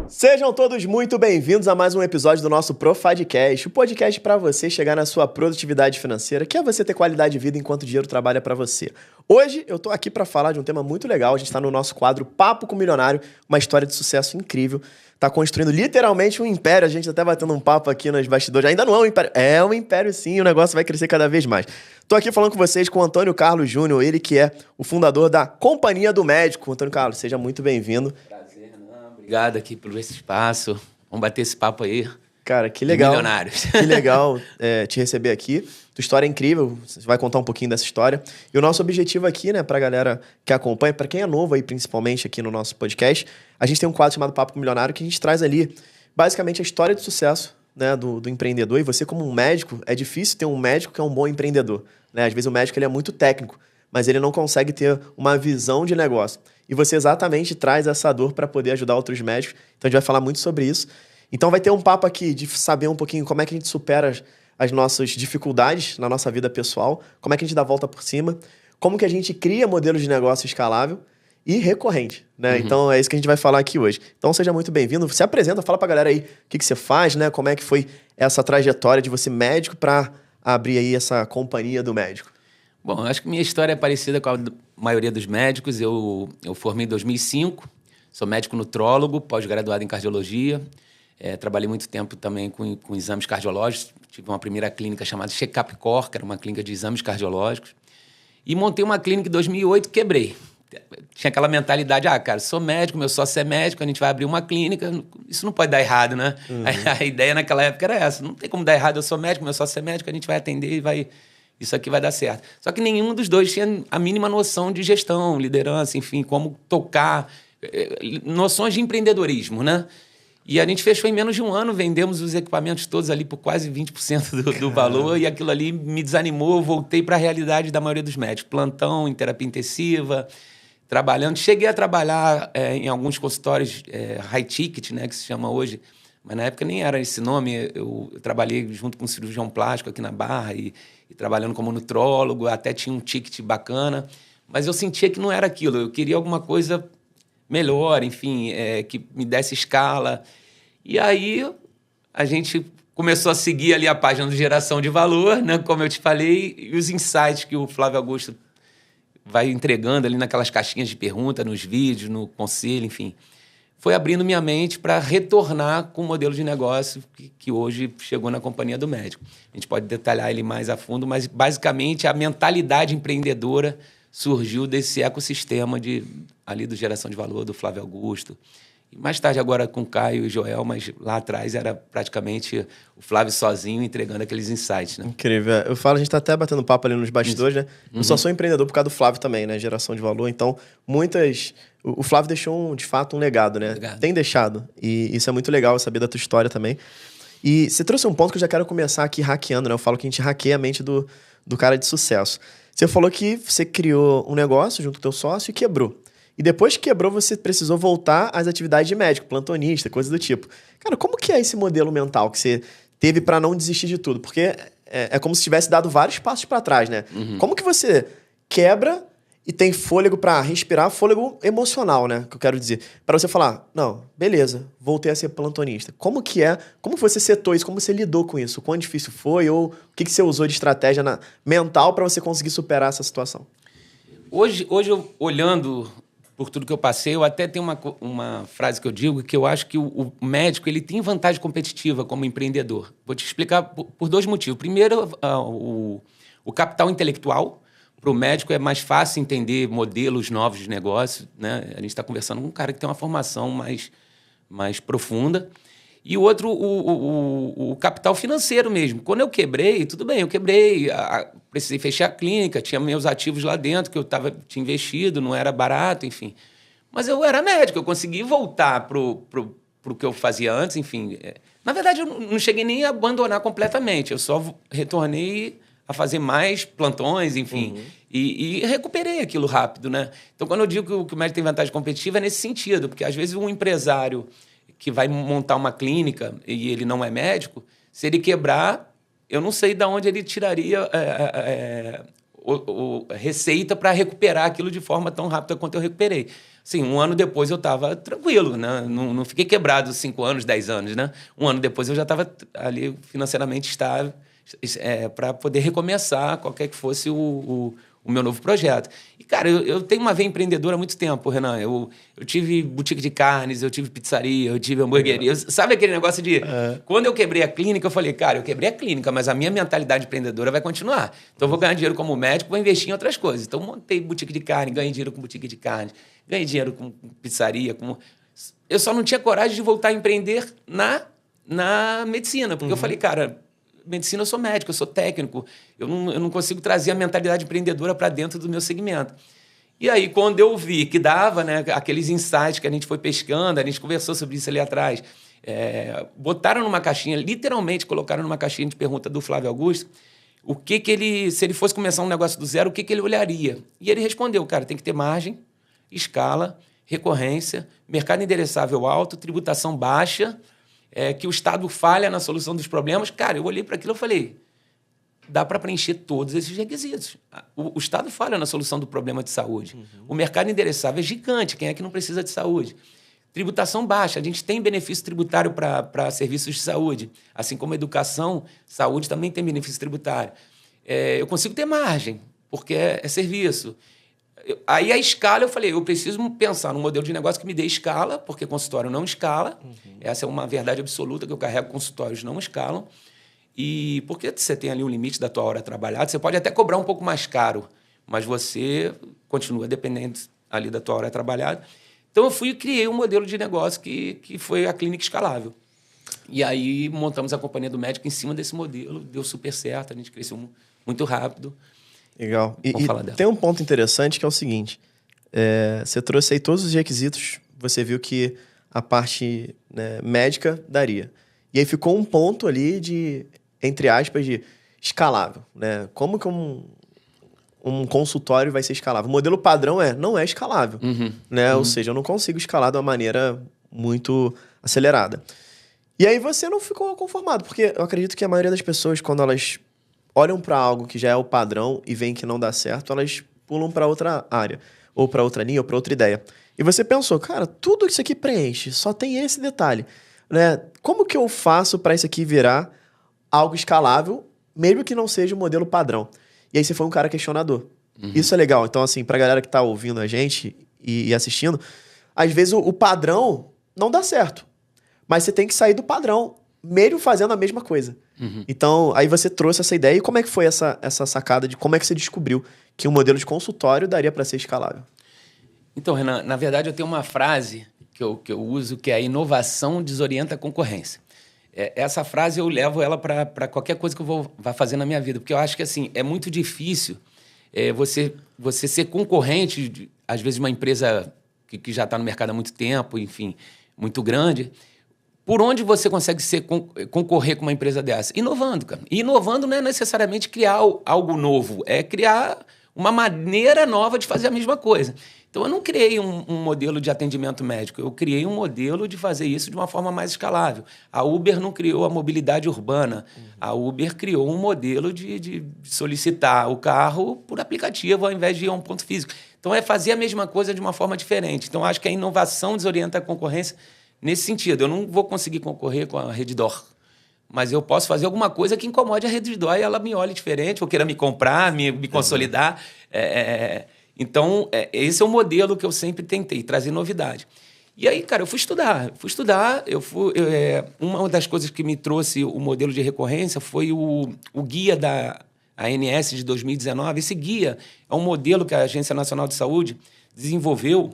Sejam todos muito bem-vindos a mais um episódio do nosso Profadcast, o podcast para você chegar na sua produtividade financeira, que é você ter qualidade de vida enquanto o dinheiro trabalha para você. Hoje eu tô aqui para falar de um tema muito legal. A gente está no nosso quadro Papo com o Milionário, uma história de sucesso incrível. Tá construindo literalmente um império. A gente até batendo um papo aqui nos bastidores. Ainda não é um império. É um império sim, o negócio vai crescer cada vez mais. Tô aqui falando com vocês com o Antônio Carlos Júnior, ele que é o fundador da Companhia do Médico. Antônio Carlos, seja muito bem-vindo. Obrigado aqui pelo esse espaço. Vamos bater esse papo aí. Cara, que legal. Milionários. Que legal te receber aqui. Tua história é incrível, você vai contar um pouquinho dessa história. E o nosso objetivo aqui, né, pra galera que acompanha, pra quem é novo aí, principalmente aqui no nosso podcast, a gente tem um quadro chamado Papo com o Milionário que a gente traz ali, basicamente, a história de sucesso, né, do empreendedor. E você, como um médico, é difícil ter um médico que é um bom empreendedor, né? Às vezes o médico ele é muito técnico, mas ele não consegue ter uma visão de negócio. E você exatamente traz essa dor para poder ajudar outros médicos. Então a gente vai falar muito sobre isso. Então vai ter um papo aqui de saber um pouquinho como é que a gente supera as nossas dificuldades na nossa vida pessoal, como é que a gente dá a volta por cima, como que a gente cria modelos de negócio escalável e recorrente, né? Então é isso que a gente vai falar aqui hoje. Então seja muito bem-vindo. Se apresenta, fala pra galera aí o que você faz, né? Como é que foi essa trajetória de você médico para abrir aí essa companhia do médico. Bom, acho que minha história é parecida com a maioria dos médicos. Eu formei em 2005, sou médico nutrólogo, pós-graduado em cardiologia. Trabalhei muito tempo também com exames cardiológicos. Tive uma primeira clínica chamada Checkup Core, que era uma clínica de exames cardiológicos. E montei uma clínica em 2008, quebrei. Tinha aquela mentalidade, cara, sou médico, meu sócio é médico, a gente vai abrir uma clínica, isso não pode dar errado, né? A ideia naquela época era essa, não tem como dar errado, eu sou médico, meu sócio é médico, a gente vai atender e vai... Isso aqui vai dar certo. Só que nenhum dos dois tinha a mínima noção de gestão, liderança, enfim, como tocar, noções de empreendedorismo, né? E a gente fechou em menos de um ano, vendemos os equipamentos todos ali por quase 20% do valor, e aquilo ali me desanimou, eu voltei para a realidade da maioria dos médicos. Plantão, em terapia intensiva, trabalhando. Cheguei a trabalhar em alguns consultórios high ticket, né, que se chama hoje, mas na época nem era esse nome. Eu trabalhei junto com um cirurgião plástico aqui na Barra e trabalhando como nutrólogo, até tinha um ticket bacana, mas eu sentia que não era aquilo. Eu queria alguma coisa melhor, enfim, que me desse escala. E aí a gente começou a seguir ali a página do Geração de Valor, né, como eu te falei, e os insights que o Flávio Augusto vai entregando ali naquelas caixinhas de pergunta, nos vídeos, no conselho, enfim. Foi abrindo minha mente para retornar com o modelo de negócio que hoje chegou na Companhia do Médico. A gente pode detalhar ele mais a fundo, mas basicamente a mentalidade empreendedora surgiu desse ecossistema ali do Geração de Valor, do Flávio Augusto. E mais tarde agora com o Caio e o Joel, mas lá atrás era praticamente o Flávio sozinho entregando aqueles insights, né? Incrível. Eu falo, a gente tá até batendo papo ali nos bastidores, né? Eu só sou empreendedor por causa do Flávio também, né? Geração de Valor. Então, o Flávio deixou, de fato, um legado, né? Tem deixado. E isso é muito legal, saber da tua história também. E você trouxe um ponto que eu já quero começar aqui hackeando, né? Eu falo que a gente hackeia a mente do cara de sucesso. Você falou que você criou um negócio junto com o teu sócio e quebrou. E depois que quebrou, você precisou voltar às atividades de médico, plantonista, coisa do tipo. Cara, como que é esse modelo mental que você teve para não desistir de tudo? Porque é como se tivesse dado vários passos para trás, né? Como que você quebra e tem fôlego para respirar, fôlego emocional, né? Que eu quero dizer. Para você falar, não, beleza, voltei a ser plantonista. Como você setou isso? Como você lidou com isso? O quão difícil foi? Ou o que você usou de estratégia mental para você conseguir superar essa situação? Hoje eu, olhando por tudo que eu passei, eu até tenho uma frase que eu digo, que eu acho que o médico ele tem vantagem competitiva como empreendedor. Vou te explicar por dois motivos. Primeiro, o capital intelectual. Para o médico é mais fácil entender modelos novos de negócio, né? A gente está conversando com um cara que tem uma formação mais profunda. E o outro, o capital financeiro mesmo. Quando eu quebrei, tudo bem, eu quebrei, precisei fechar a clínica, tinha meus ativos lá dentro que eu tinha investido, não era barato, enfim. Mas eu era médico, eu consegui voltar pro que eu fazia antes, enfim. Na verdade, eu não cheguei nem a abandonar completamente, eu só retornei a fazer mais plantões, enfim, e recuperei aquilo rápido, né? Então, quando eu digo que o médico tem vantagem competitiva, é nesse sentido, porque às vezes um empresário que vai montar uma clínica e ele não é médico, se ele quebrar, eu não sei de onde ele tiraria receita para recuperar aquilo de forma tão rápida quanto eu recuperei. Assim, 1 ano depois eu estava tranquilo, né? Não fiquei quebrado 5 anos, 10 anos, né? 1 ano depois eu já estava ali financeiramente estável para poder recomeçar qualquer que fosse o meu novo projeto. E, cara, eu tenho uma veia empreendedora há muito tempo, Renan. Eu tive boutique de carnes, eu tive pizzaria, eu tive hamburgueria. Sabe aquele negócio de... Quando eu quebrei a clínica, eu falei, cara, eu quebrei a clínica, mas a minha mentalidade empreendedora vai continuar. Então, eu vou ganhar dinheiro como médico, vou investir em outras coisas. Então, montei boutique de carne, ganhei dinheiro com boutique de carne, ganhei dinheiro com pizzaria. Eu só não tinha coragem de voltar a empreender na medicina, porque eu falei, cara... Medicina, eu sou médico, eu sou técnico. Eu não consigo trazer a mentalidade empreendedora para dentro do meu segmento. E aí, quando eu vi que dava, né, aqueles insights que a gente foi pescando, a gente conversou sobre isso ali atrás, botaram numa caixinha, literalmente colocaram numa caixinha de pergunta do Flávio Augusto, se ele fosse começar um negócio do zero, o que ele olharia? E ele respondeu, cara, tem que ter margem, escala, recorrência, mercado endereçável alto, tributação baixa, que o Estado falha na solução dos problemas. Cara, eu olhei para aquilo e falei, dá para preencher todos esses requisitos. O Estado falha na solução do problema de saúde. O mercado endereçável é gigante. Quem é que não precisa de saúde? Tributação baixa. A gente tem benefício tributário para serviços de saúde. Assim como educação, saúde também tem benefício tributário. Eu consigo ter margem, porque é serviço. Aí a escala, eu falei, eu preciso pensar num modelo de negócio que me dê escala, porque consultório não escala. Essa é uma verdade absoluta que eu carrego, consultórios não escalam. E porque você tem ali um limite da tua hora trabalhada, você pode até cobrar um pouco mais caro, mas você continua dependente ali da tua hora trabalhada. Então eu fui e criei um modelo de negócio que foi a clínica escalável. E aí montamos a Companhia do Médico em cima desse modelo, deu super certo, a gente cresceu muito rápido. Legal. E tem um ponto interessante que é o seguinte, você trouxe aí todos os requisitos, você viu que a parte, né, médica daria. E aí ficou um ponto ali de, entre aspas, de escalável, né? Como que um consultório vai ser escalável? O modelo padrão não é escalável, né? Ou seja, eu não consigo escalar de uma maneira muito acelerada. E aí você não ficou conformado, porque eu acredito que a maioria das pessoas, quando elas olham para algo que já é o padrão e veem que não dá certo, elas pulam para outra área, ou para outra linha, ou para outra ideia. E você pensou, cara, tudo isso aqui preenche, só tem esse detalhe, né? Como que eu faço para isso aqui virar algo escalável, mesmo que não seja o modelo padrão? E aí você foi um cara questionador. Isso é legal. Então, assim, pra galera que tá ouvindo a gente e assistindo, às vezes o padrão não dá certo, mas você tem que sair do padrão, mesmo fazendo a mesma coisa. Então, aí você trouxe essa ideia. E como é que foi essa sacada de como é que você descobriu que um modelo de consultório daria para ser escalável? Então, Renan, na verdade eu tenho uma frase que eu uso, que é a inovação desorienta a concorrência. Essa frase eu levo ela para qualquer coisa que eu vá fazer na minha vida, porque eu acho que assim, é muito difícil você ser concorrente, às vezes, de uma empresa que já está no mercado há muito tempo, enfim, muito grande. Por onde você consegue concorrer com uma empresa dessa? Inovando, cara. E inovando não é necessariamente criar algo novo, é criar uma maneira nova de fazer a mesma coisa. Então, eu não criei um modelo de atendimento médico, eu criei um modelo de fazer isso de uma forma mais escalável. A Uber não criou a mobilidade urbana, a Uber criou um modelo de solicitar o carro por aplicativo ao invés de ir a um ponto físico. Então, é fazer a mesma coisa de uma forma diferente. Então, acho que a inovação desorienta a concorrência nesse sentido. Eu não vou conseguir concorrer com a Redditor, mas eu posso fazer alguma coisa que incomode a Redditor e ela me olhe diferente, ou queira me comprar, me consolidar. Então, esse é o modelo que eu sempre tentei, trazer novidade. E aí, cara, eu fui estudar. Uma das coisas que me trouxe o modelo de recorrência foi o guia da ANS de 2019. Esse guia é um modelo que a Agência Nacional de Saúde desenvolveu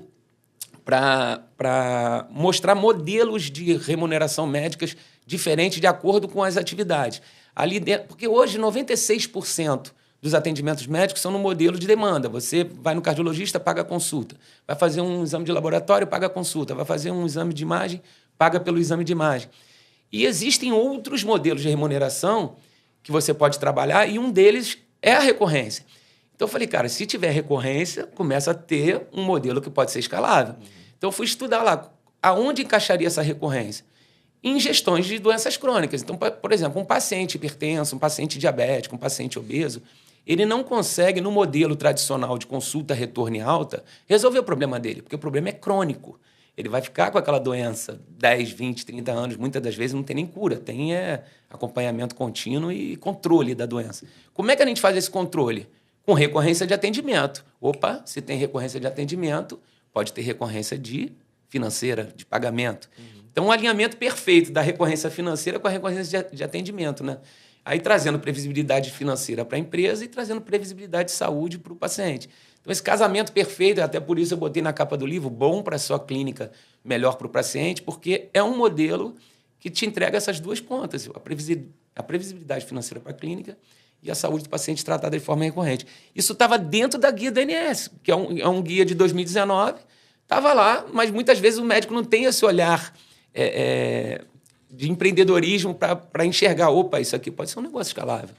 para mostrar modelos de remuneração médicas diferentes de acordo com as atividades. Ali dentro, porque hoje 96% dos atendimentos médicos são no modelo de demanda. Você vai no cardiologista, paga a consulta. Vai fazer um exame de laboratório, paga a consulta. Vai fazer um exame de imagem, paga pelo exame de imagem. E existem outros modelos de remuneração que você pode trabalhar e um deles é a recorrência. Então eu falei, cara, se tiver recorrência, começa a ter um modelo que pode ser escalável. Então eu fui estudar lá aonde encaixaria essa recorrência. Em gestões de doenças crônicas. Então, por exemplo, um paciente hipertenso, um paciente diabético, um paciente obeso, ele não consegue, no modelo tradicional de consulta retorno alta, resolver o problema dele, porque o problema é crônico. Ele vai ficar com aquela doença 10, 20, 30 anos, muitas das vezes não tem nem cura, tem acompanhamento contínuo e controle da doença. Como é que a gente faz esse controle? Com recorrência de atendimento. Opa, se tem recorrência de atendimento, pode ter recorrência financeira, de pagamento. Então, um alinhamento perfeito da recorrência financeira com a recorrência de atendimento, né? Aí trazendo previsibilidade financeira para a empresa e trazendo previsibilidade de saúde para o paciente. Então, esse casamento perfeito, até por isso eu botei na capa do livro, bom para a sua clínica, melhor para o paciente, porque é um modelo que te entrega essas duas pontas, a previsibilidade financeira para a clínica e a saúde do paciente tratada de forma recorrente. Isso estava dentro da guia da ANS, que é um guia de 2019, estava lá, mas muitas vezes o médico não tem esse olhar de empreendedorismo para enxergar, opa, isso aqui pode ser um negócio escalável.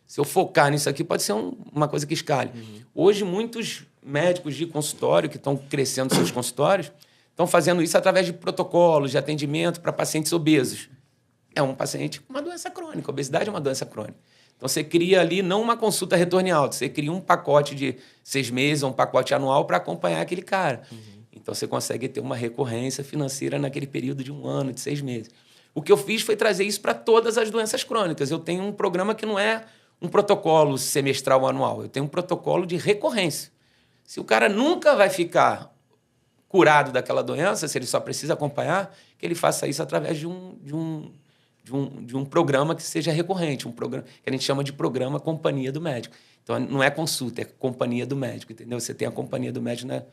Se eu focar nisso aqui, pode ser uma coisa que escale. Hoje, muitos médicos de consultório que estão crescendo seus consultórios estão fazendo isso através de protocolos de atendimento para pacientes obesos. É um paciente com uma doença crônica. A obesidade é uma doença crônica. Então, você cria ali não uma consulta retorno alto, você cria um pacote de 6 meses ou um pacote anual para acompanhar aquele cara. Então, você consegue ter uma recorrência financeira naquele período de 1 ano, de 6 meses. O que eu fiz foi trazer isso para todas as doenças crônicas. Eu tenho um programa que não é um protocolo semestral ou anual. Eu tenho um protocolo de recorrência. Se o cara nunca vai ficar curado daquela doença, se ele só precisa acompanhar, que ele faça isso através de um programa que seja recorrente, um programa que a gente chama de programa companhia do médico. Então, não é consulta, é companhia do médico, entendeu? Você tem a companhia do médico, né?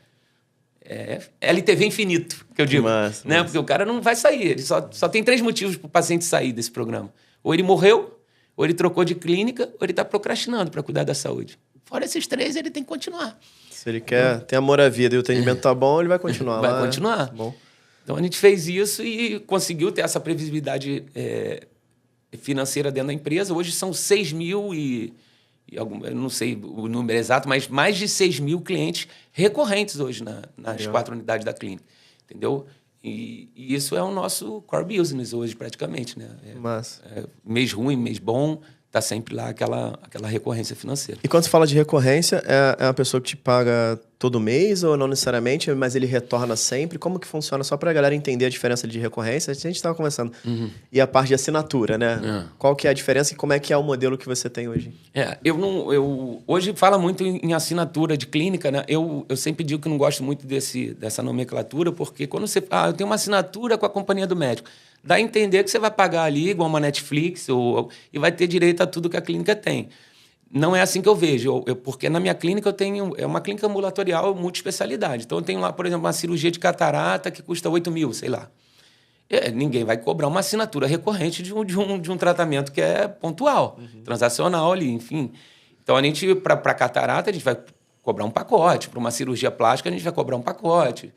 É LTV infinito, que eu digo. Né? Porque o cara não vai sair. Ele só tem 3 motivos para o paciente sair desse programa. Ou ele morreu, ou ele trocou de clínica, ou ele está procrastinando para cuidar da saúde. Fora esses 3, ele tem que continuar. Se ele quer ter amor à vida e o atendimento tá bom, ele vai continuar lá. Vai continuar. Bom. Então, a gente fez isso e conseguiu ter essa previsibilidade financeira dentro da empresa. Hoje são 6 mil eu não sei o número exato, mas mais de 6 mil clientes recorrentes hoje nas 4 unidades da clínica. Entendeu? E isso é o nosso core business hoje, praticamente. Né? Mês ruim, mês bom, está sempre lá aquela recorrência financeira. E quando você fala de recorrência, é uma pessoa que te paga todo mês ou não necessariamente, mas ele retorna sempre? Como que funciona? Só para a galera entender a diferença de recorrência. A gente estava conversando. E a parte de assinatura, né? Qual que é a diferença e como é que é o modelo que você tem hoje? Hoje fala muito em assinatura de clínica, né? Eu sempre digo que não gosto muito dessa nomenclatura, porque quando você eu tenho uma assinatura com a companhia do médico, dá a entender que você vai pagar ali igual uma Netflix e vai ter direito a tudo que a clínica tem. Não é assim que eu vejo, porque na minha clínica eu tenho... É uma clínica ambulatorial multiespecialidade. Então, eu tenho lá, por exemplo, uma cirurgia de catarata que custa 8 mil, sei lá. Ninguém vai cobrar uma assinatura recorrente de um tratamento que é pontual, transacional ali, enfim. Então, a gente, para catarata, a gente vai cobrar um pacote. Para uma cirurgia plástica, a gente vai cobrar um pacote.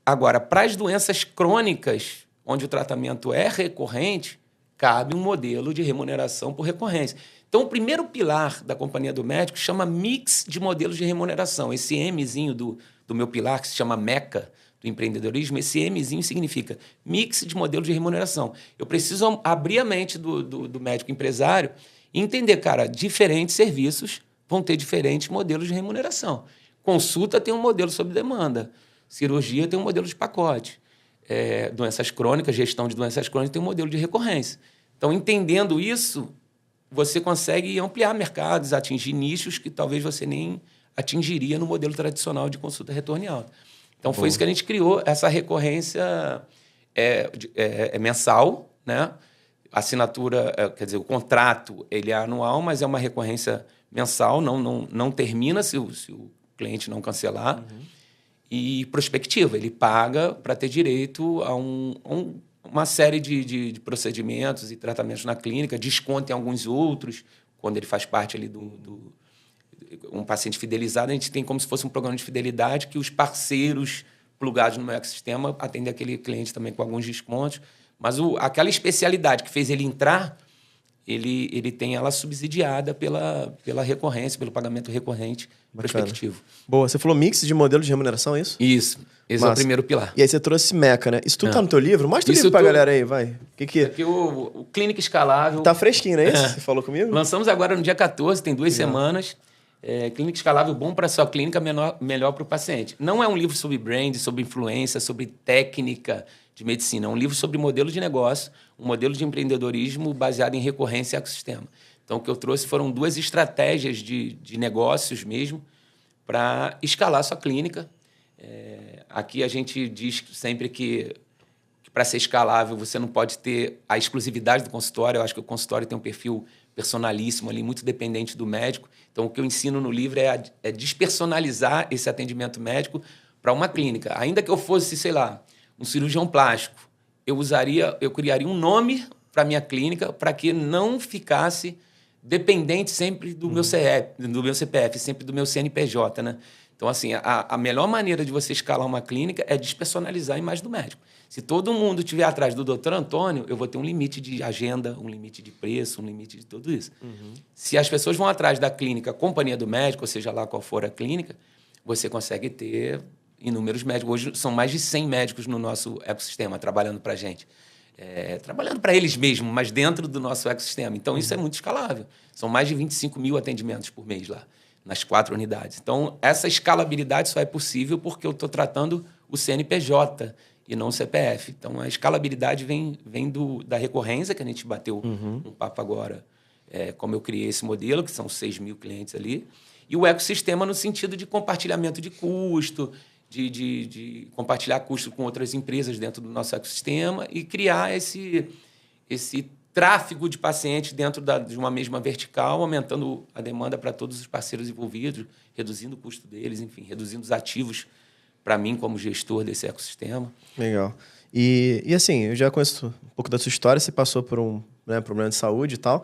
Agora, para as doenças crônicas, onde o tratamento é recorrente, cabe um modelo de remuneração por recorrência. Então, o primeiro pilar da companhia do médico chama mix de modelos de remuneração. Esse Mzinho do meu pilar, que se chama MECA, do empreendedorismo, esse Mzinho significa mix de modelos de remuneração. Eu preciso abrir a mente do médico empresário e entender, cara, diferentes serviços vão ter diferentes modelos de remuneração. Consulta tem um modelo sob demanda. Cirurgia tem um modelo de pacote. Doenças crônicas, gestão de doenças crônicas tem um modelo de recorrência. Então, entendendo isso, você consegue ampliar mercados, atingir nichos que talvez você nem atingiria no modelo tradicional de consulta retorno alta. Então, foi isso que a gente criou, essa recorrência mensal, né? A assinatura, quer dizer, o contrato ele é anual, mas é uma recorrência mensal, não termina se o cliente não cancelar. E prospectiva, ele paga para ter direito a uma série de procedimentos e tratamentos na clínica, desconta em alguns outros, quando ele faz parte ali um paciente fidelizado, a gente tem como se fosse um programa de fidelidade que os parceiros plugados no meu ecossistema atendem aquele cliente também com alguns descontos. Mas aquela especialidade que fez ele entrar, ele tem ela subsidiada pela recorrência, pelo pagamento recorrente prospectivo. Boa. Você falou mix de modelo de remuneração, é isso? Isso. Esse é o primeiro pilar. E aí você trouxe Meca, né? Isso tudo tá no teu livro? Mostra o livro pra galera aí, vai. Aqui o Clínica Escalável. Tá fresquinho, não é isso? Você falou comigo? Lançamos agora no dia 14, tem 2 semanas. Clínica Escalável, bom para sua clínica, melhor para o paciente. Não é um livro sobre brand, sobre influência, sobre técnica de medicina. É um livro sobre modelo de negócio, um modelo de empreendedorismo baseado em recorrência e ecossistema. Então, o que eu trouxe foram 2 estratégias de negócios mesmo para escalar a sua clínica. Aqui a gente diz sempre que para ser escalável você não pode ter a exclusividade do consultório. Eu acho que o consultório tem um perfil personalíssimo ali, muito dependente do médico. Então, o que eu ensino no livro é despersonalizar esse atendimento médico para uma clínica. Ainda que eu fosse, sei lá, um cirurgião plástico, eu criaria um nome para a minha clínica para que não ficasse dependente sempre do meu CPF, sempre do meu CNPJ, né? Então, assim, a melhor maneira de você escalar uma clínica é despersonalizar a imagem do médico. Se todo mundo estiver atrás do Dr. Antônio, eu vou ter um limite de agenda, um limite de preço, um limite de tudo isso. Se as pessoas vão atrás da clínica Companhia do Médico, ou seja lá qual for a clínica, você consegue ter inúmeros médicos. Hoje são mais de 100 médicos no nosso ecossistema trabalhando para a gente. Trabalhando para eles mesmos, mas dentro do nosso ecossistema. Então, isso é muito escalável. São mais de 25 mil atendimentos por mês lá, nas 4 unidades. Então, essa escalabilidade só é possível porque eu estou tratando o CNPJ e não o CPF. Então, a escalabilidade vem da recorrência, que a gente bateu um papo agora, como eu criei esse modelo, que são 6 mil clientes ali, e o ecossistema no sentido de compartilhamento de custo, de compartilhar custo com outras empresas dentro do nosso ecossistema e criar esse tráfego de pacientes dentro de uma mesma vertical, aumentando a demanda para todos os parceiros envolvidos, reduzindo o custo deles, enfim, reduzindo os ativos para mim como gestor desse ecossistema. Legal. E assim, eu já conheço um pouco da sua história, você passou por um problema de saúde e tal,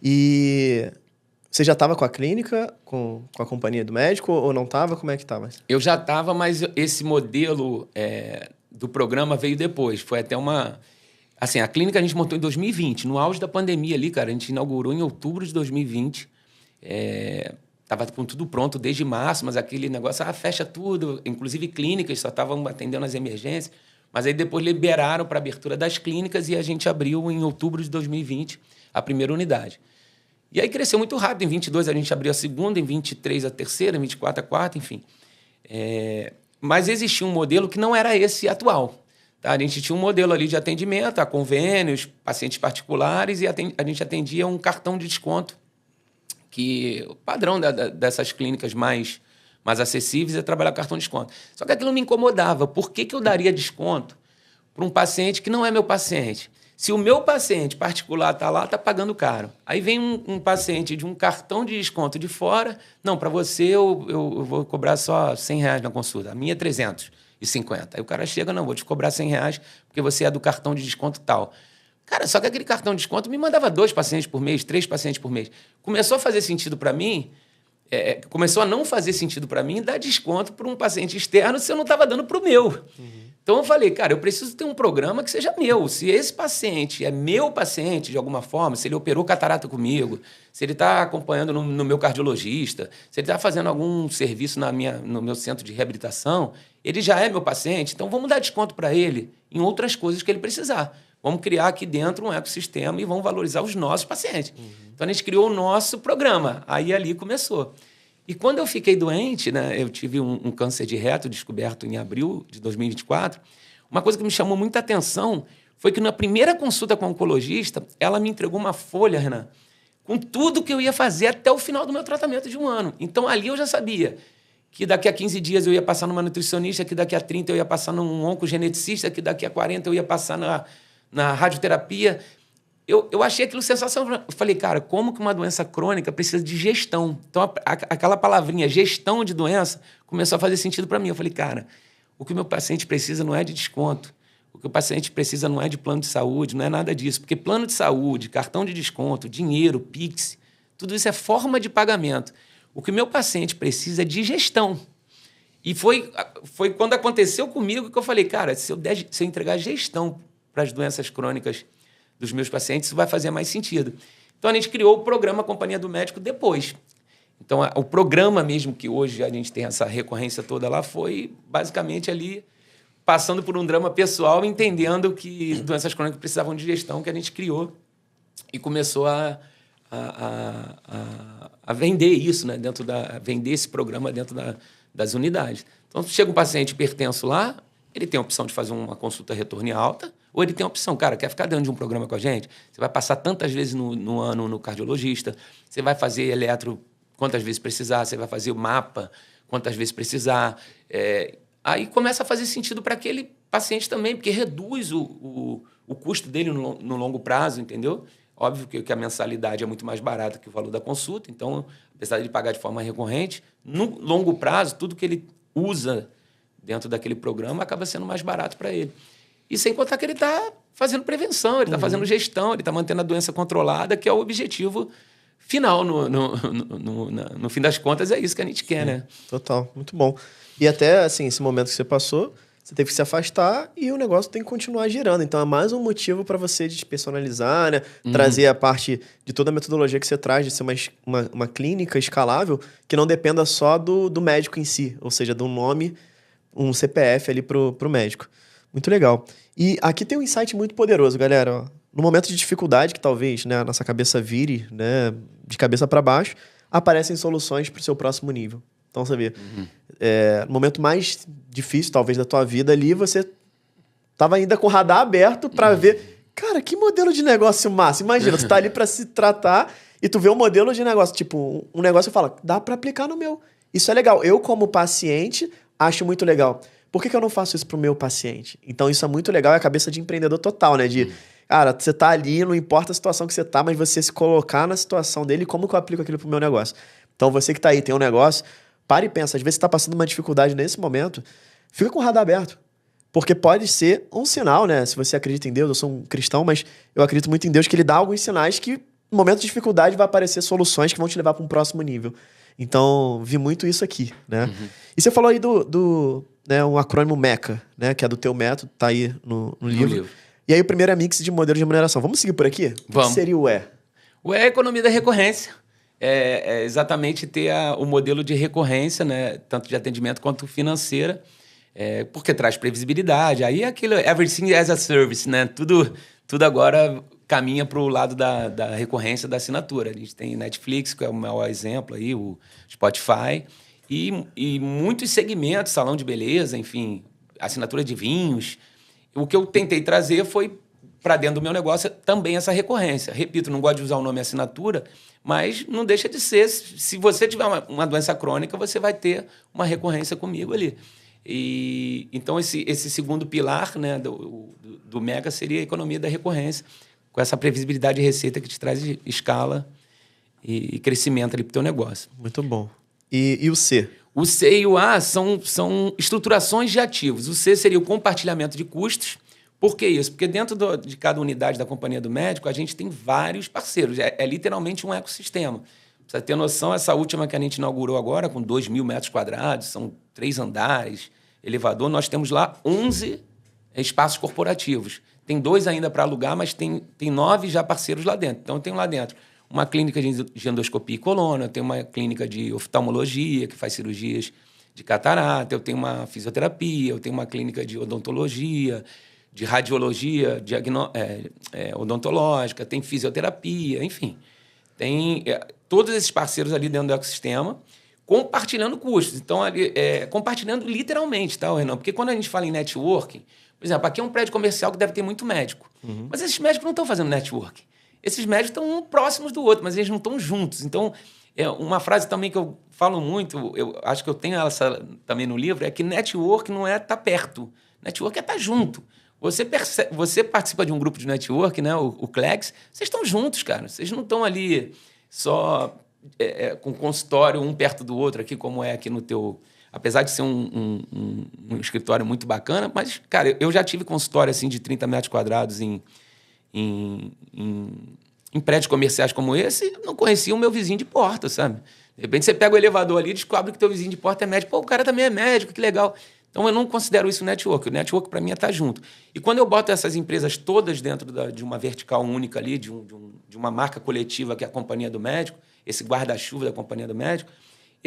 e você já estava com a clínica, com a companhia do médico, ou não estava? Como é que estava? Eu já estava, mas esse modelo do programa veio depois. Foi até uma... Assim, a clínica a gente montou em 2020, no auge da pandemia ali, cara. A gente inaugurou em outubro de 2020. Estava com tudo pronto desde março, mas aquele negócio, fecha tudo. Inclusive clínicas só estavam atendendo as emergências. Mas aí depois liberaram para a abertura das clínicas e a gente abriu em outubro de 2020 a primeira unidade. E aí cresceu muito rápido. Em 22 a gente abriu a segunda, em 23 a terceira, em 24 a quarta, enfim. Mas existia um modelo que não era esse atual. Tá? A gente tinha um modelo ali de atendimento, a convênios, pacientes particulares, e a gente atendia um cartão de desconto, que o padrão dessas clínicas mais acessíveis é trabalhar com cartão de desconto. Só que aquilo me incomodava. Por que eu daria desconto para um paciente que não é meu paciente? Se o meu paciente particular está lá, está pagando caro. Aí vem um paciente de um cartão de desconto de fora. Não, para você eu vou cobrar só R$100 na consulta. A minha é 350. Aí o cara chega, não, vou te cobrar R$100 porque você é do cartão de desconto tal. Cara, só que aquele cartão de desconto me mandava 2 pacientes por mês, 3 pacientes por mês. Começou a fazer sentido para mim, começou a não fazer sentido para mim dar desconto para um paciente externo se eu não estava dando para o meu. Então eu falei, cara, eu preciso ter um programa que seja meu. Se esse paciente é meu paciente de alguma forma, se ele operou catarata comigo, se ele está acompanhando no meu cardiologista, se ele está fazendo algum serviço no meu centro de reabilitação, ele já é meu paciente, então vamos dar desconto para ele em outras coisas que ele precisar. Vamos criar aqui dentro um ecossistema e vamos valorizar os nossos pacientes. Então a gente criou o nosso programa. Aí ali começou. E quando eu fiquei doente, né, eu tive um câncer de reto descoberto em abril de 2024, uma coisa que me chamou muita atenção foi que na primeira consulta com a oncologista, ela me entregou uma folha, Renan, com tudo que eu ia fazer até o final do meu tratamento de 1 ano. Então ali eu já sabia que daqui a 15 dias eu ia passar numa nutricionista, que daqui a 30 eu ia passar num oncogeneticista, que daqui a 40 eu ia passar na radioterapia. Eu achei aquilo sensacional. Eu falei, cara, como que uma doença crônica precisa de gestão? Então, aquela palavrinha, gestão de doença, começou a fazer sentido para mim. Eu falei, cara, o que o meu paciente precisa não é de desconto. O que o paciente precisa não é de plano de saúde, não é nada disso. Porque plano de saúde, cartão de desconto, dinheiro, Pix, tudo isso é forma de pagamento. O que o meu paciente precisa é de gestão. E foi quando aconteceu comigo que eu falei, cara, se eu entregar gestão para as doenças crônicas dos meus pacientes, isso vai fazer mais sentido. Então, a gente criou o programa Companhia do Médico depois. Então, o programa mesmo que hoje a gente tem essa recorrência toda lá foi, basicamente, ali passando por um drama pessoal, entendendo que doenças crônicas precisavam de gestão, que a gente criou e começou a vender isso, né? Vender esse programa dentro das unidades. Então, chega um paciente hipertenso lá, ele tem a opção de fazer uma consulta retorno alta, ou ele tem a opção, cara, quer ficar dentro de um programa com a gente? Você vai passar tantas vezes no ano no cardiologista, você vai fazer eletro quantas vezes precisar, você vai fazer o mapa quantas vezes precisar. Aí começa a fazer sentido para aquele paciente também, porque reduz o custo dele no longo prazo, entendeu? Óbvio que a mensalidade é muito mais barata que o valor da consulta, então, apesar de pagar de forma recorrente, no longo prazo, tudo que ele usa dentro daquele programa acaba sendo mais barato para ele. E sem contar que ele está fazendo prevenção, ele está fazendo gestão, ele está mantendo a doença controlada, que é o objetivo final. No fim das contas, é isso que a gente quer, né? Total, muito bom. E até, assim, esse momento que você passou, você teve que se afastar e o negócio tem que continuar girando. Então, é mais um motivo para você despersonalizar, né? Trazer a parte de toda a metodologia que você traz, de ser uma clínica escalável, que não dependa só do médico em si, ou seja, de um nome, um CPF ali pro médico. Muito legal. E aqui tem um insight muito poderoso, galera. Ó. No momento de dificuldade, que talvez, né, a nossa cabeça vire, né, de cabeça para baixo, aparecem soluções para o seu próximo nível. Então, você vê, no momento mais difícil, talvez, da tua vida ali, você tava ainda com o radar aberto para ver, cara, que modelo de negócio massa. Imagina, tu tá ali para se tratar e tu vê um modelo de negócio, tipo, um negócio e fala, dá para aplicar no meu. Isso é legal. Eu, como paciente, acho muito legal. Por que eu não faço isso pro meu paciente? Então, isso é muito legal, é a cabeça de empreendedor total, né? De, cara, você tá ali, não importa a situação que você tá, mas você se colocar na situação dele, como que eu aplico aquilo pro meu negócio? Então, você que tá aí, tem um negócio, para e pensa. Às vezes você tá passando uma dificuldade nesse momento, fica com o radar aberto. Porque pode ser um sinal, né? Se você acredita em Deus, eu sou um cristão, mas eu acredito muito em Deus, que ele dá alguns sinais que, no momento de dificuldade, vai aparecer soluções que vão te levar para um próximo nível. Então, vi muito isso aqui, né? E você falou aí né, um acrônimo MECA, né? Que é do teu método, tá aí no livro. E aí o primeiro é mix de modelo de remuneração. Vamos seguir por aqui? Vamos. O que seria o E? O E é a economia da recorrência. É exatamente ter o modelo de recorrência, né? Tanto de atendimento quanto financeira, porque traz previsibilidade. Aí é aquilo, everything as a service, né? Tudo agora caminha para o lado da recorrência da assinatura. A gente tem Netflix, que é o maior exemplo aí, o Spotify, e muitos segmentos, salão de beleza, enfim, assinatura de vinhos. O que eu tentei trazer foi para dentro do meu negócio também essa recorrência. Repito, não gosto de usar o nome assinatura, mas não deixa de ser. Se você tiver uma doença crônica, você vai ter uma recorrência comigo ali. E então, esse segundo pilar, né, do Mega seria a economia da recorrência, com essa previsibilidade de receita que te traz escala e crescimento ali para o teu negócio. Muito bom. E o C? O C e o A são estruturações de ativos. O C seria o compartilhamento de custos. Por que isso? Porque dentro de cada unidade da companhia do médico, a gente tem vários parceiros. É literalmente um ecossistema. Pra você ter noção, essa última que a gente inaugurou agora, com 2.000 metros quadrados, são 3 andares, elevador, nós temos lá 11 espaços corporativos. Tem 2 ainda para alugar, mas tem 9 já parceiros lá dentro. Então, eu tenho lá dentro uma clínica de endoscopia e coluna, eu tenho uma clínica de oftalmologia, que faz cirurgias de catarata, eu tenho uma fisioterapia, eu tenho uma clínica de odontologia, de radiologia odontológica, tem fisioterapia, enfim. Tem todos esses parceiros ali dentro do ecossistema compartilhando custos. Então, compartilhando literalmente, tá, Renan? Porque quando a gente fala em networking, por exemplo, aqui é um prédio comercial que deve ter muito médico. Mas esses médicos não estão fazendo networking. Esses médicos estão próximos do outro, mas eles não estão juntos. Então, uma frase também que eu falo muito, eu acho que eu tenho essa também no livro, é que network não é estar perto. Network é estar junto. Você participa de um grupo de network, né? O CLEX, vocês estão juntos, cara. Vocês não estão ali só com consultório um perto do outro, aqui como é aqui no teu... Apesar de ser um escritório muito bacana, mas, cara, eu já tive consultório assim, de 30 metros quadrados em prédios comerciais como esse, não conhecia o meu vizinho de porta, sabe? De repente você pega o elevador ali e descobre que teu vizinho de porta é médico. Pô, o cara também é médico, que legal. Então, eu não considero isso network. O network, para mim, é estar junto. E quando eu boto essas empresas todas dentro de uma vertical única ali, de uma marca coletiva que é a companhia do médico, esse guarda-chuva da companhia do médico,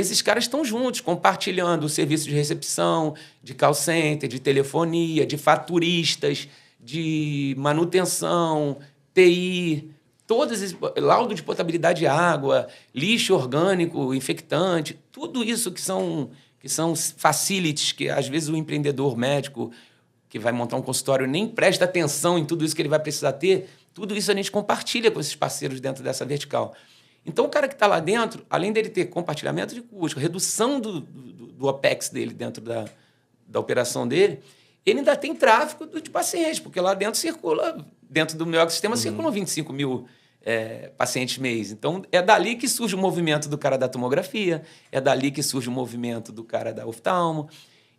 esses caras estão juntos, compartilhando o serviço de recepção, de call center, de telefonia, de faturistas, de manutenção, TI, todos esses, laudo de potabilidade de água, lixo orgânico, infectante, tudo isso que são facilities que, às vezes, o empreendedor médico que vai montar um consultório nem presta atenção em tudo isso que ele vai precisar ter, tudo isso a gente compartilha com esses parceiros dentro dessa vertical. Então, o cara que está lá dentro, além dele ter compartilhamento de custo, redução do OPEX dele dentro da operação dele, ele ainda tem tráfego de pacientes, porque lá dentro circula, dentro do meu ecossistema, circulam 25 mil pacientes mês. Então, é dali que surge o movimento do cara da tomografia, é dali que surge o movimento do cara da oftalmo.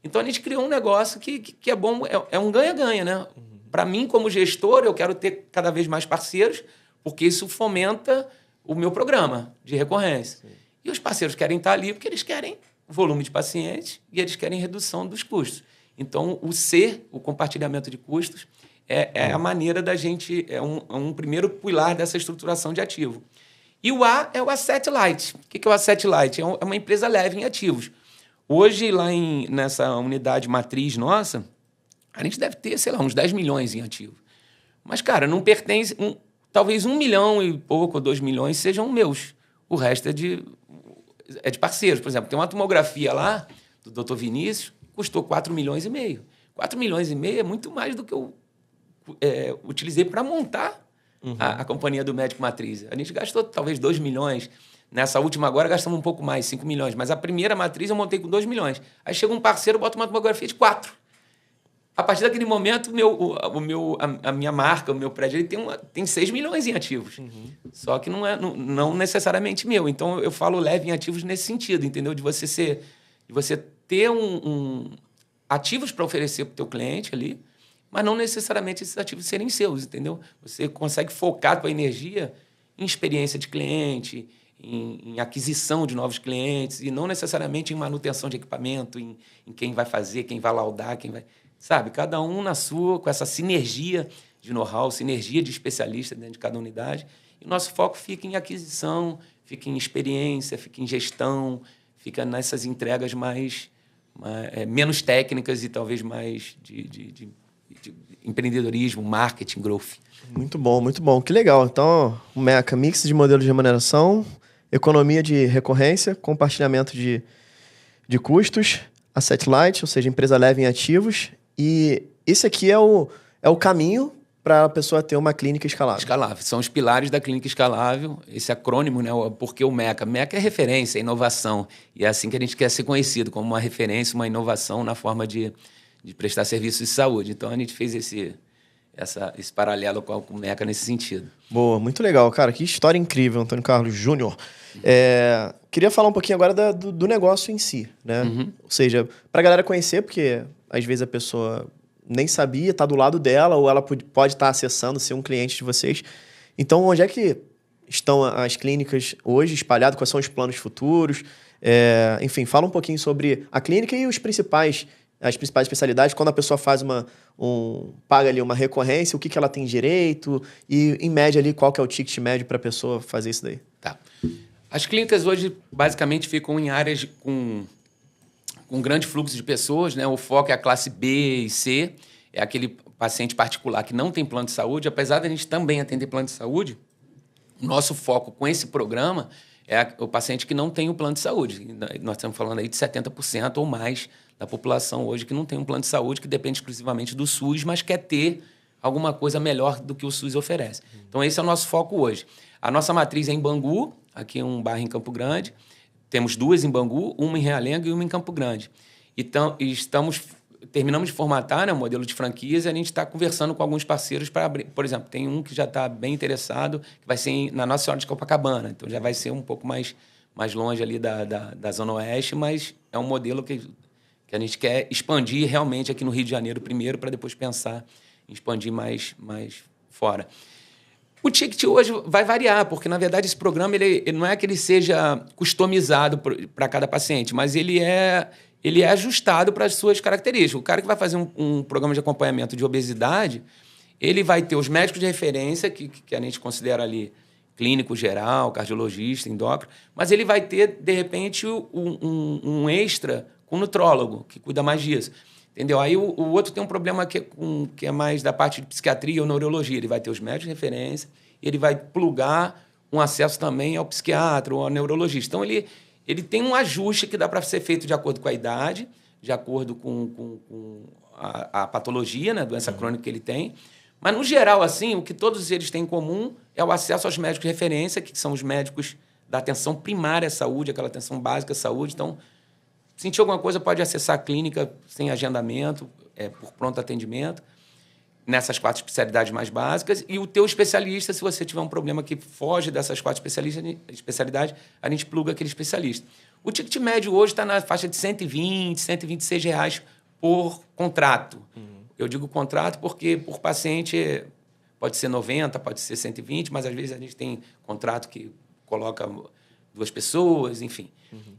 Então, a gente criou um negócio que é bom, é um ganha-ganha, né? Para mim, como gestor, eu quero ter cada vez mais parceiros, porque isso fomenta o meu programa de recorrência. Sim. E os parceiros querem estar ali porque eles querem volume de pacientes e eles querem redução dos custos. Então, o compartilhamento de custos é a maneira da gente, é um primeiro pilar dessa estruturação de ativo. E o A é o Asset Light. O que é o Asset Light? É uma empresa leve em ativos. Hoje, lá nessa unidade matriz nossa, a gente deve ter, sei lá, uns 10 milhões em ativo. Mas, cara, não pertence... talvez 1 milhão e pouco, ou 2 milhões sejam meus. O resto é de parceiros. Por exemplo, tem uma tomografia lá, do Dr. Vinícius, custou 4 milhões e meio. 4 milhões e meio é muito mais do que eu utilizei para montar a companhia do Médico Matriz. A gente gastou talvez 2 milhões. Nessa última agora gastamos um pouco mais, 5 milhões. Mas a primeira matriz eu montei com 2 milhões. Aí chega um parceiro, bota uma tomografia de 4. A partir daquele momento, a minha marca, o meu prédio, ele tem 6 milhões em ativos. Só que não necessariamente meu. Então, eu falo leve em ativos nesse sentido, entendeu? De você ter ativos para oferecer para o teu cliente ali, mas não necessariamente esses ativos serem seus, entendeu? Você consegue focar a tua energia em experiência de cliente, em aquisição de novos clientes, e não necessariamente em manutenção de equipamento, em quem vai fazer, quem vai laudar, quem vai... Sabe, cada um na sua, com essa sinergia de know-how, sinergia de especialista dentro de cada unidade. E o nosso foco fica em aquisição, fica em experiência, fica em gestão, fica nessas entregas menos técnicas e talvez mais de empreendedorismo, marketing, growth. Muito bom, muito bom. Que legal. Então, o MECA, mix de modelo de remuneração, economia de recorrência, compartilhamento de custos, asset light, ou seja, empresa leve em ativos. E esse aqui é o caminho para a pessoa ter uma clínica escalável. Escalável. São os pilares da clínica escalável. Esse acrônimo, né? Porque o MECA. MECA é referência, é inovação. E é assim que a gente quer ser conhecido, como uma referência, uma inovação na forma de prestar serviços de saúde. Então, a gente fez esse paralelo com o MECA nesse sentido. Boa, muito legal, cara. Que história incrível, Antônio Carlos Júnior. Queria falar um pouquinho agora do negócio em si, né? Ou seja, para a galera conhecer, porque às vezes a pessoa nem sabia, está do lado dela, ou ela pode estar acessando, ser um cliente de vocês. Então, onde é que estão as clínicas hoje espalhadas? Quais são os planos futuros? Enfim, fala um pouquinho sobre a clínica e as principais especialidades. Quando a pessoa faz paga ali uma recorrência, o que ela tem direito e, em média, ali, qual que é o ticket médio para a pessoa fazer isso daí? Tá. As clínicas hoje, basicamente, ficam em áreas com grande fluxo de pessoas, né? O foco é a classe B e C, é aquele paciente particular que não tem plano de saúde. Apesar de a gente também atender plano de saúde, o nosso foco com esse programa é o paciente que não tem o plano de saúde. Nós estamos falando aí de 70% ou mais da população hoje que não tem um plano de saúde, que depende exclusivamente do SUS, mas quer ter alguma coisa melhor do que o SUS oferece. Então, esse é o nosso foco hoje. A nossa matriz é em Bangu, aqui é um bairro em Campo Grande. Temos 2 em Bangu, uma em Realengo e uma em Campo Grande. Então, terminamos de formatar, né, o modelo de franquias, e a gente está conversando com alguns parceiros para abrir. Por exemplo, tem um que já está bem interessado, que vai ser na Nossa Senhora de Copacabana. Então, já vai ser um pouco mais longe ali da Zona Oeste, mas é um modelo que a gente quer expandir realmente aqui no Rio de Janeiro primeiro, para depois pensar em expandir mais fora. O ticket hoje vai variar, porque, na verdade, esse programa ele não é que ele seja customizado para cada paciente, mas ele é ajustado para as suas características. O cara que vai fazer um programa de acompanhamento de obesidade, ele vai ter os médicos de referência, que a gente considera ali clínico geral, cardiologista, endócrino, mas ele vai ter, de repente, um extra com nutrólogo, que cuida mais disso. Entendeu? Aí o outro tem um problema que é mais da parte de psiquiatria ou neurologia. Ele vai ter os médicos de referência e ele vai plugar um acesso também ao psiquiatra ou ao neurologista. Então, ele tem um ajuste que dá para ser feito de acordo com a idade, de acordo com a patologia, né, a doença crônica que ele tem. Mas, no geral, assim, o que todos eles têm em comum é o acesso aos médicos de referência, que são os médicos da atenção primária à saúde, aquela atenção básica à saúde. Então, sentir alguma coisa, pode acessar a clínica sem agendamento, por pronto atendimento, nessas 4 especialidades mais básicas. E o teu especialista, se você tiver um problema que foge dessas 4 especialidades, a gente pluga aquele especialista. O ticket médio hoje está na faixa de R$120, R$126 por contrato. Eu digo contrato porque por paciente pode ser 90, pode ser 120, mas às vezes a gente tem contrato que coloca 2 pessoas, enfim.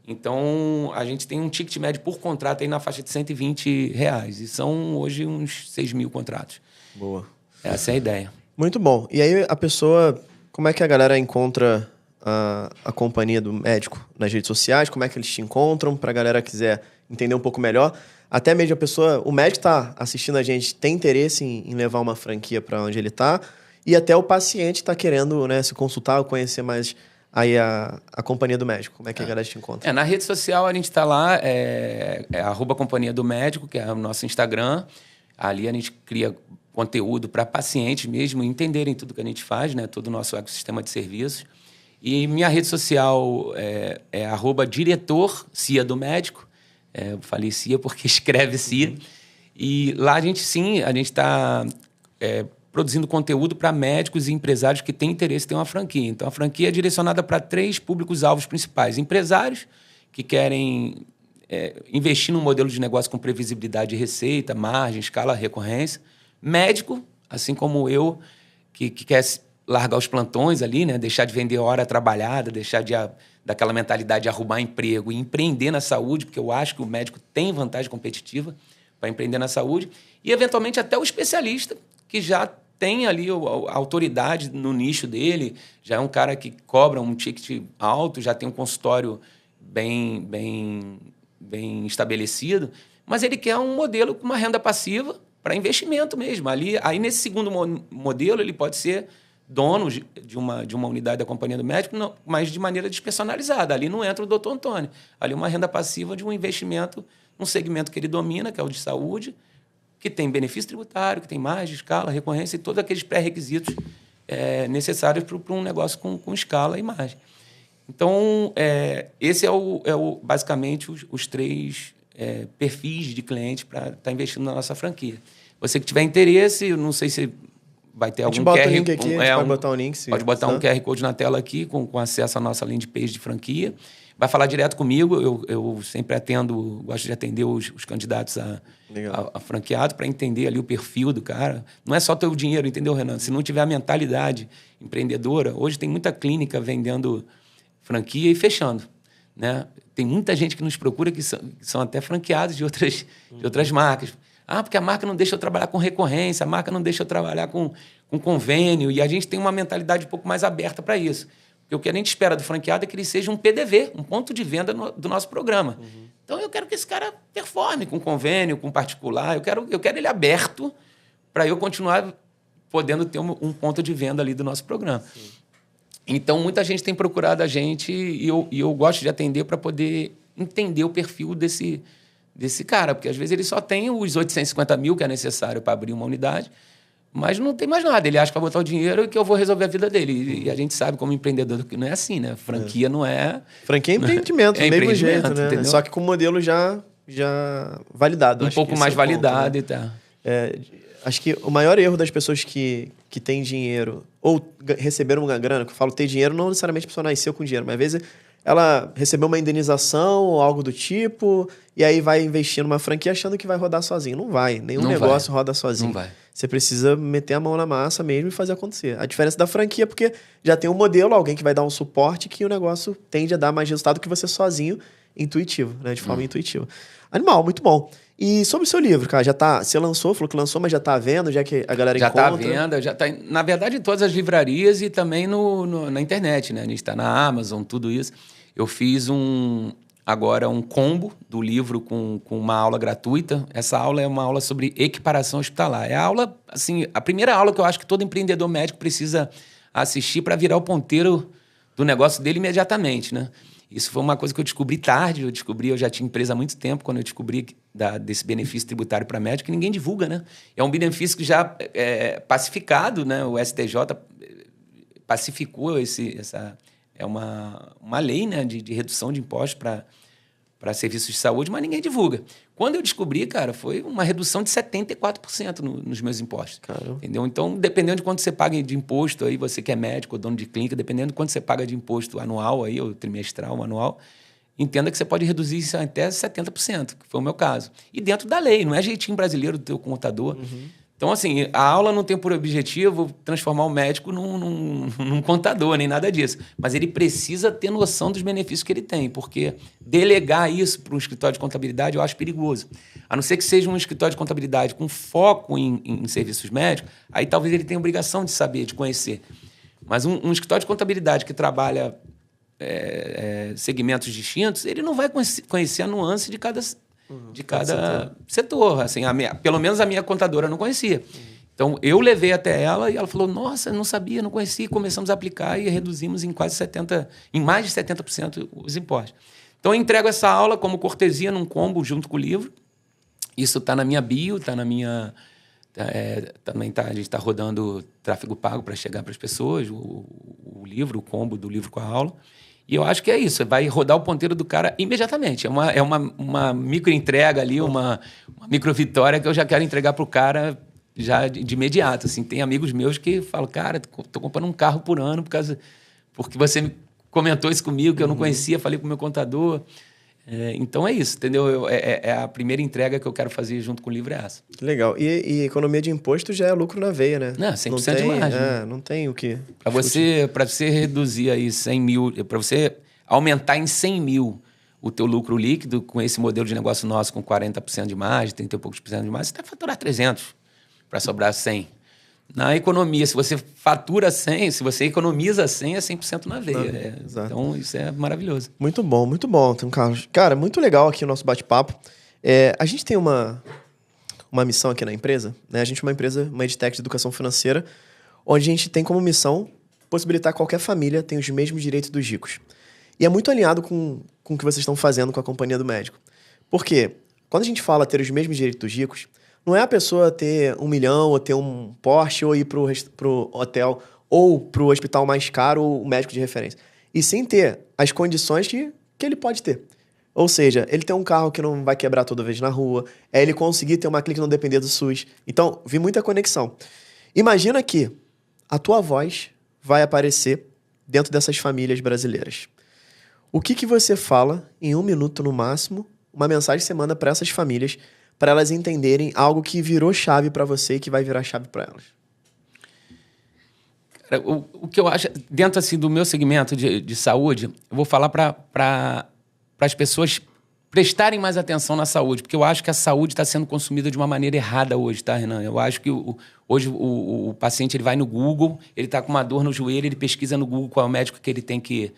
Então, a gente tem um ticket médio por contrato aí na faixa de R$120. E são hoje uns 6 mil contratos. Boa. Essa é a ideia. Muito bom. E aí a pessoa, como é que a galera encontra a companhia do médico nas redes sociais? Como é que eles te encontram? Pra galera que quiser entender um pouco melhor. Até mesmo a pessoa, o médico tá assistindo a gente, tem interesse em levar uma franquia para onde ele tá. E até o paciente tá querendo, né, se consultar ou conhecer mais aí a companhia do médico. Como é que a galera te encontra? Na rede social a gente está lá, @companhia do médico, que é o nosso Instagram. Ali a gente cria conteúdo para pacientes mesmo entenderem tudo que a gente faz, né? Todo o nosso ecossistema de serviços. E minha rede social é @diretor CIA do médico. Eu falei CIA porque escreve CIA. E lá a gente está produzindo conteúdo para médicos e empresários que têm interesse em ter uma franquia. Então, a franquia é direcionada para 3 públicos-alvos principais. Empresários que querem investir num modelo de negócio com previsibilidade de receita, margem, escala, recorrência. Médico, assim como eu, que quer largar os plantões ali, né? Deixar de vender hora trabalhada, deixar daquela mentalidade de arrumar emprego e empreender na saúde, porque eu acho que o médico tem vantagem competitiva para empreender na saúde. E, eventualmente, até o especialista, que já tem ali a autoridade no nicho dele, já é um cara que cobra um ticket alto, já tem um consultório bem estabelecido, mas ele quer um modelo com uma renda passiva para investimento mesmo. Aí, nesse segundo modelo, ele pode ser dono de uma unidade da companhia do médico, não, mas de maneira despersonalizada. Ali não entra o doutor Antônio. Ali é uma renda passiva de um investimento num segmento que ele domina, que é o de saúde, que tem benefício tributário, que tem margem, escala, recorrência e todos aqueles pré-requisitos necessários para um negócio com escala e margem. Então, esse basicamente os 3 perfis de cliente para estar investindo na nossa franquia. Você que tiver interesse, eu não sei se vai ter algum QR... bota o link aqui, a gente pode botar um link. Pode botar um QR Code na tela aqui com acesso à nossa landing page de franquia. Vai falar direto comigo, eu sempre gosto de atender os candidatos a franqueado para entender ali o perfil do cara. Não é só ter o dinheiro, entendeu, Renan? Se não tiver a mentalidade empreendedora, hoje tem muita clínica vendendo franquia e fechando, né? Tem muita gente que nos procura que são até franqueados de outras marcas. Porque a marca não deixa eu trabalhar com recorrência, a marca não deixa eu trabalhar com convênio, e a gente tem uma mentalidade um pouco mais aberta para isso. Porque o que a gente espera do franqueado é que ele seja um PDV, um ponto de venda do nosso programa. Então, eu quero que esse cara performe com convênio, com particular. Eu quero ele aberto para eu continuar podendo ter um ponto de venda ali do nosso programa. Sim. Então, muita gente tem procurado a gente e eu gosto de atender para poder entender o perfil desse cara. Porque, às vezes, ele só tem os 850 mil que é necessário para abrir uma unidade, mas não tem mais nada. Ele acha que vai botar o dinheiro e que eu vou resolver a vida dele. E a gente sabe, como empreendedor, que não é assim, né? Franquia não é... Franquia é empreendimento, do mesmo jeito, né? Entendeu? Só que com o modelo já validado. Um pouco mais validado e tal. Acho que o maior erro das pessoas que têm dinheiro ou receberam uma grana, que eu falo ter dinheiro, não necessariamente a pessoa nasceu com dinheiro, mas às vezes ela recebeu uma indenização ou algo do tipo e aí vai investir numa franquia achando que vai rodar sozinho. Não vai. Nenhum negócio roda sozinho. Não vai. Você precisa meter a mão na massa mesmo e fazer acontecer. A diferença da franquia é porque já tem um modelo, alguém que vai dar um suporte que o negócio tende a dar mais resultado que você sozinho intuitivo, né? De forma intuitiva. Animal, muito bom. E sobre o seu livro, cara, já tá... Você lançou, falou que lançou, mas já tá à venda, já que a galera já encontra? Já tá à venda, já tá, na verdade, em todas as livrarias e também na internet, né? A gente tá na Amazon, tudo isso. Eu fiz agora um combo do livro com uma aula gratuita. Essa aula é uma aula sobre equiparação hospitalar. É a aula, assim, a primeira aula que eu acho que todo empreendedor médico precisa assistir para virar o ponteiro do negócio dele imediatamente, né? Isso foi uma coisa que eu descobri tarde. Eu já tinha empresa há muito tempo, quando eu descobri desse benefício tributário para médico, que ninguém divulga, né? É um benefício que já é pacificado, né? O STJ pacificou é uma lei, né, de redução de impostos para serviços de saúde, mas ninguém divulga. Quando eu descobri, cara, foi uma redução de 74% nos meus impostos. Caramba. Entendeu? Então, dependendo de quanto você paga de imposto, aí você que é médico ou dono de clínica, dependendo de quanto você paga de imposto anual, aí, ou trimestral, ou anual, entenda que você pode reduzir isso até 70%, que foi o meu caso. E dentro da lei, não é jeitinho brasileiro do teu contador. Então, assim, a aula não tem por objetivo transformar o médico num contador, nem nada disso. Mas ele precisa ter noção dos benefícios que ele tem, porque delegar isso para um escritório de contabilidade eu acho perigoso. A não ser que seja um escritório de contabilidade com foco em serviços médicos, aí talvez ele tenha obrigação de saber, de conhecer. Mas um escritório de contabilidade que trabalha segmentos distintos, ele não vai conhecer a nuance de cada setor. Assim, pelo menos a minha contadora não conhecia. Então, eu levei até ela e ela falou, nossa, não sabia, não conhecia. E começamos a aplicar e reduzimos em mais de 70% os impostos. Então, eu entrego essa aula como cortesia num combo junto com o livro. Isso está na minha bio, está na minha... também a gente está rodando tráfego pago para chegar para as pessoas, o livro, o combo do livro com a aula. E eu acho que é isso, vai rodar o ponteiro do cara imediatamente. É uma micro-entrega ali, uma micro-vitória que eu já quero entregar para o cara já de imediato. Assim, tem amigos meus que falam, cara, estou comprando um carro por ano porque você comentou isso comigo, que eu não conhecia, falei com o meu contador. Então é isso, entendeu? É a primeira entrega que eu quero fazer junto com o livro, é essa. Legal. E economia de imposto já é lucro na veia, né? Não, 100% de margem. Não tem o que... Para você reduzir aí 100 mil, para você aumentar em 100 mil o teu lucro líquido, com esse modelo de negócio nosso com 40% de margem, 30 e poucos por cento de margem, você tem que faturar 300 para sobrar 100. Na economia, se você fatura 100, se você economiza 100, é 100% na veia. Então, isso é maravilhoso. Muito bom, então, Carlos. Cara, muito legal aqui o nosso bate-papo. A gente tem uma missão aqui na empresa, né? A gente é uma empresa, uma edtech de educação financeira, onde a gente tem como missão possibilitar qualquer família ter os mesmos direitos dos ricos. E é muito alinhado com o que vocês estão fazendo com a Companhia do Médico. Por quê? Quando a gente fala ter os mesmos direitos dos ricos, não é a pessoa ter 1 milhão, ou ter um Porsche, ou ir pro hotel, ou pro hospital mais caro, ou o médico de referência. E sim ter as condições que ele pode ter. Ou seja, ele ter um carro que não vai quebrar toda vez na rua, ele conseguir ter uma clínica não depender do SUS. Então, vi muita conexão. Imagina que a tua voz vai aparecer dentro dessas famílias brasileiras. O que você fala, em 1 minuto no máximo, uma mensagem que você manda para essas famílias, para elas entenderem algo que virou chave para você e que vai virar chave para elas? Cara, o que eu acho, dentro assim, do meu segmento de saúde, eu vou falar para as pessoas prestarem mais atenção na saúde, porque eu acho que a saúde está sendo consumida de uma maneira errada hoje, tá, Renan? Eu acho que hoje o paciente ele vai no Google, ele está com uma dor no joelho, ele pesquisa no Google qual é o médico que ele tem que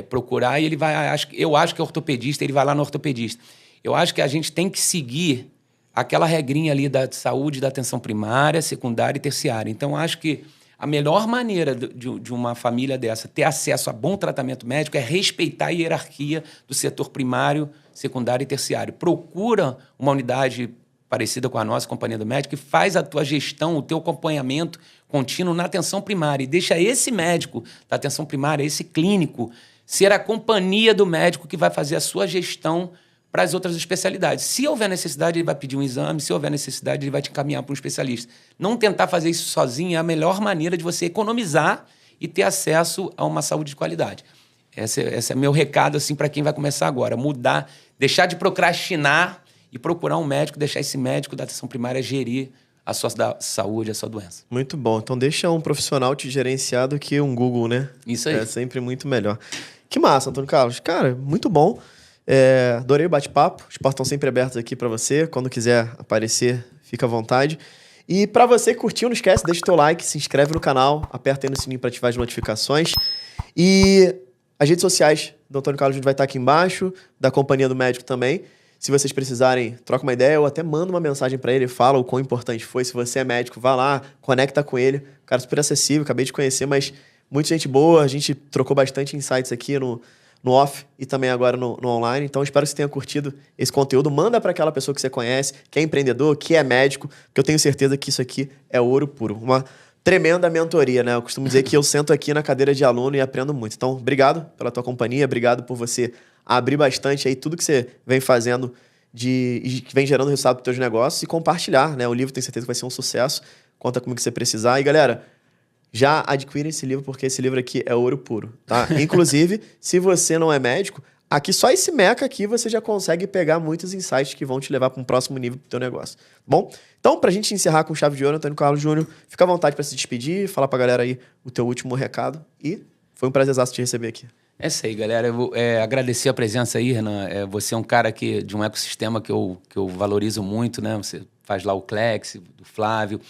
procurar e ele vai... Eu acho que é ortopedista, ele vai lá no ortopedista. Eu acho que a gente tem que seguir aquela regrinha ali da saúde, da atenção primária, secundária e terciária. Então, acho que a melhor maneira de uma família dessa ter acesso a bom tratamento médico é respeitar a hierarquia do setor primário, secundário e terciário. Procura uma unidade parecida com a nossa, Companhia do Médico, que faz a tua gestão, o teu acompanhamento contínuo na atenção primária. E deixa esse médico da atenção primária, esse clínico, ser a companhia do médico que vai fazer a sua gestão para as outras especialidades. Se houver necessidade, ele vai pedir um exame. Se houver necessidade, ele vai te encaminhar para um especialista. Não tentar fazer isso sozinho é a melhor maneira de você economizar e ter acesso a uma saúde de qualidade. Esse é meu recado assim, para quem vai começar agora. Mudar, deixar de procrastinar e procurar um médico, deixar esse médico da atenção primária gerir a sua saúde, a sua doença. Muito bom. Então deixa um profissional te gerenciar do que um Google, né? Isso aí. É sempre muito melhor. Que massa, Antônio Carlos. Cara, muito bom. Adorei o bate-papo. Os portas estão sempre abertos aqui para você. Quando quiser aparecer, fica à vontade. E para você que curtiu, não esquece, deixa o teu like, se inscreve no canal, aperta aí no sininho para ativar as notificações. E as redes sociais do Antônio Carlos Júnior vai estar aqui embaixo, da Companhia do Médico também. Se vocês precisarem, troca uma ideia ou até manda uma mensagem para ele, fala o quão importante foi. Se você é médico, vá lá, conecta com ele. Cara super acessível, acabei de conhecer, mas muita gente boa. A gente trocou bastante insights aqui no off e também agora no online. Então, espero que você tenha curtido esse conteúdo. Manda para aquela pessoa que você conhece, que é empreendedor, que é médico, porque eu tenho certeza que isso aqui é ouro puro. Uma tremenda mentoria, né? Eu costumo dizer que eu sento aqui na cadeira de aluno e aprendo muito. Então, obrigado pela tua companhia, obrigado por você abrir bastante aí tudo que você vem fazendo e que vem gerando resultado para os teus negócios e compartilhar, né? O livro, tenho certeza que vai ser um sucesso. Conta comigo que você precisar. E, galera, já adquire esse livro, porque esse livro aqui é ouro puro, tá? Inclusive, se você não é médico, aqui só esse meca aqui você já consegue pegar muitos insights que vão te levar para um próximo nível do teu negócio, bom? Então, pra gente encerrar com chave de ouro, Antônio Carlos Júnior, fica à vontade para se despedir, falar pra galera aí o teu último recado e foi um prazerzaço te receber aqui. É isso aí, galera. Eu vou agradecer a presença aí, Renan. Você é um cara de um ecossistema que eu valorizo muito, né? Você faz lá o Clex, do Flávio.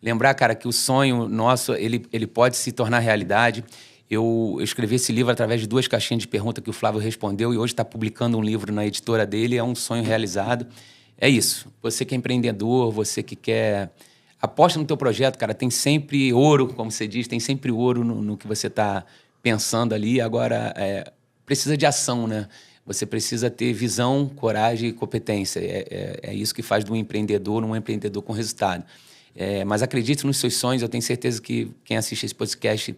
Lembrar, cara, que o sonho nosso, ele pode se tornar realidade. Eu escrevi esse livro através de 2 caixinhas de pergunta que o Flávio respondeu e hoje está publicando um livro na editora dele. É um sonho realizado. É isso. Você que é empreendedor, você que quer... Aposta no teu projeto, cara. Tem sempre ouro, como você diz, tem sempre ouro no que você está pensando ali. Agora, precisa de ação, né? Você precisa ter visão, coragem e competência. É isso que faz de um empreendedor com resultado. Mas acredite nos seus sonhos. Eu tenho certeza que quem assiste esse podcast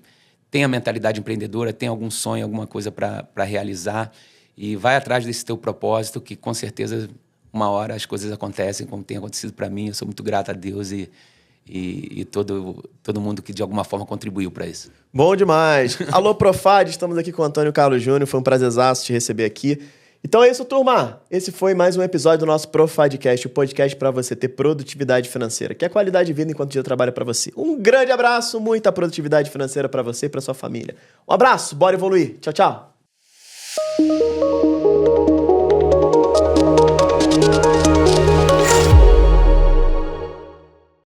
tem a mentalidade empreendedora, tem algum sonho, alguma coisa para realizar e vai atrás desse teu propósito que, com certeza, uma hora as coisas acontecem como tem acontecido para mim. Eu sou muito grato a Deus e todo mundo que, de alguma forma, contribuiu para isso. Bom demais. Alô, Profad, estamos aqui com o Antônio Carlos Júnior. Foi um prazerzaço te receber aqui. Então é isso, turma. Esse foi mais um episódio do nosso Profadcast, o podcast para você ter produtividade financeira, que é qualidade de vida enquanto o dia trabalha para você. Um grande abraço, muita produtividade financeira para você e para sua família. Um abraço, bora evoluir. Tchau, tchau.